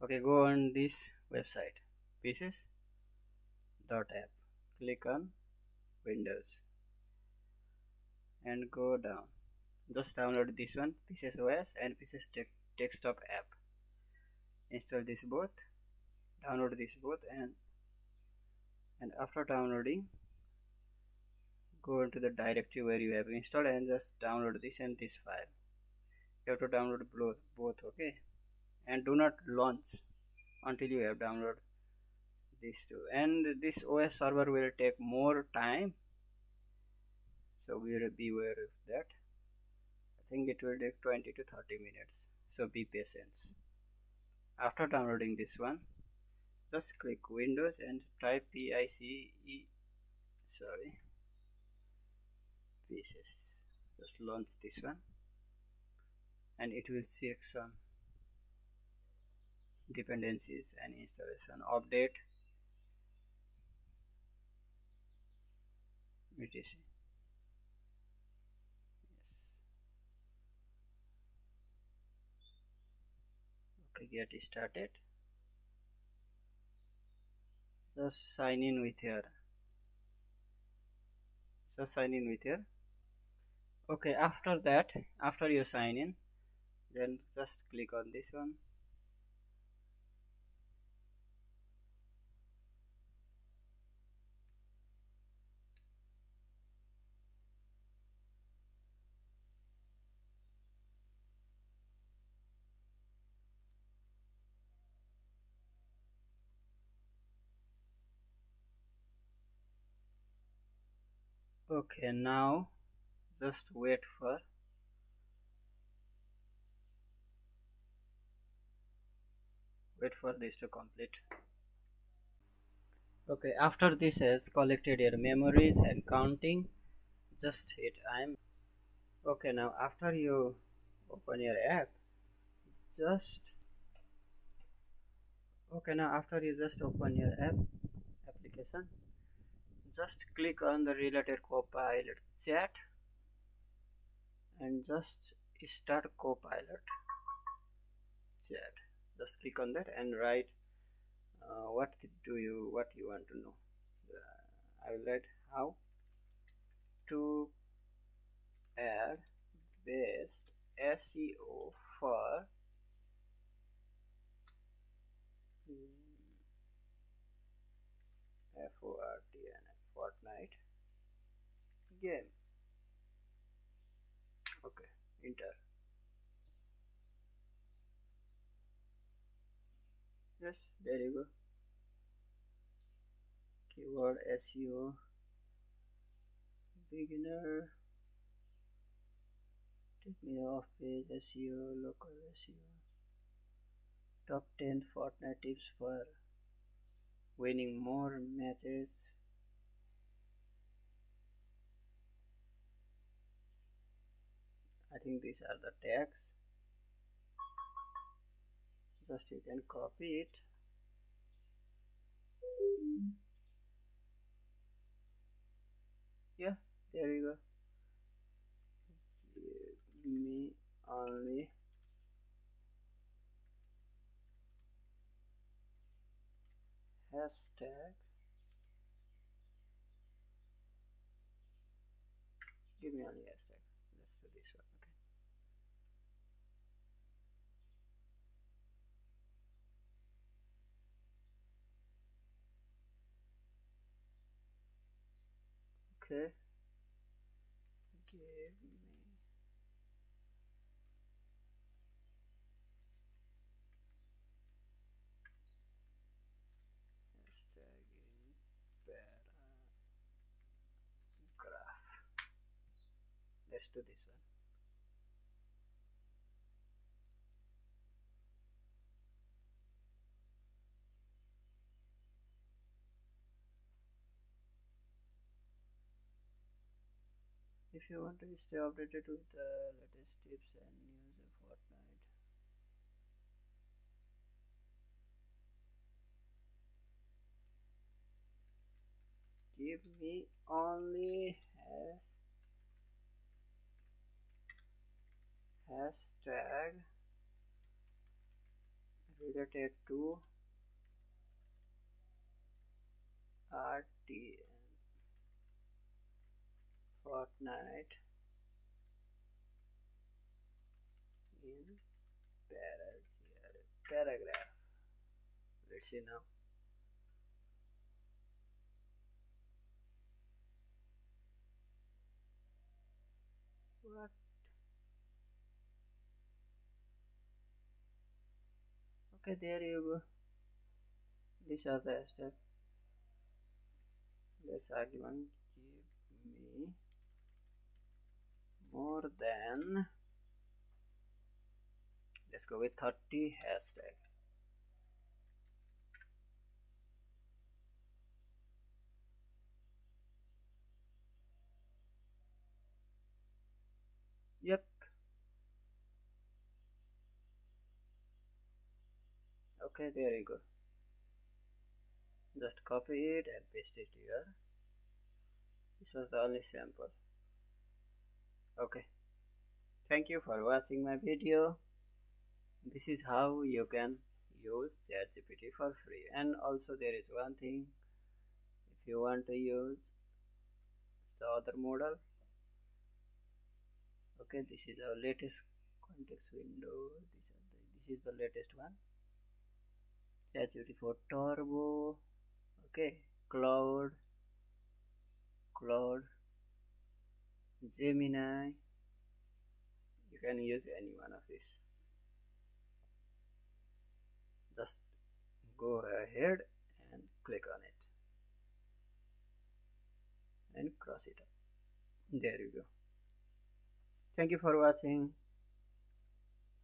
Okay, go on this website, pieces.app. Click on Windows and go down. Just download this one, Pieces OS and Pieces Desktop app. Install this both, download this both, and after downloading, go into the directory where you have installed and just download this and this file. You have to download both, okay? And do not launch until you have downloaded these two. And this OS server will take more time, so we will be aware of that. I think it will take 20 to 30 minutes, so be patient. After downloading this one, just click Windows and type pieces. Just launch this one and it will check some dependencies and installation update etc. Okay, get started. Just sign in with your okay. After that, after you sign in, then just click on this one. Okay, now just wait for this to complete. Okay, after this has collected your memories and counting, just hit I'm. Okay, now after you open your app, just okay, now after you just open your application, just click on the related copilot chat and just start copilot chat. Just click on that and write what you want to know. I will write how to add best SEO for Fortnite game. Okay, enter. Yes, there you go. Keyword SEO beginner, take me off page SEO, local SEO, top 10 Fortnite tips for winning more matches. I think these are the tags. Just you can copy it. Yeah, there you go. Give me only hashtag. Give me only hashtag. Let's do this one. Okay. Okay. Give me hashtag in paragraph. Let's do this one. If you want to stay updated with the latest tips and news of Fortnite, give me only hashtag related to RT Fortnite in paragraph. Let's see now. What? Okay, there you go. These are the steps. This argument give me more than, let's go with 30 hashtag. Yep. Okay, there you go. Just copy it and paste it here. This was the only sample. Okay, thank you for watching my video. This is how you can use ChatGPT for free. And also there is one thing, if you want to use the other model, okay, this is our latest context window. This is the latest one, ChatGPT for Turbo. Okay, Cloud, Gemini. You can use any one of these. Just go ahead and click on it and cross it up. There you go. Thank you for watching.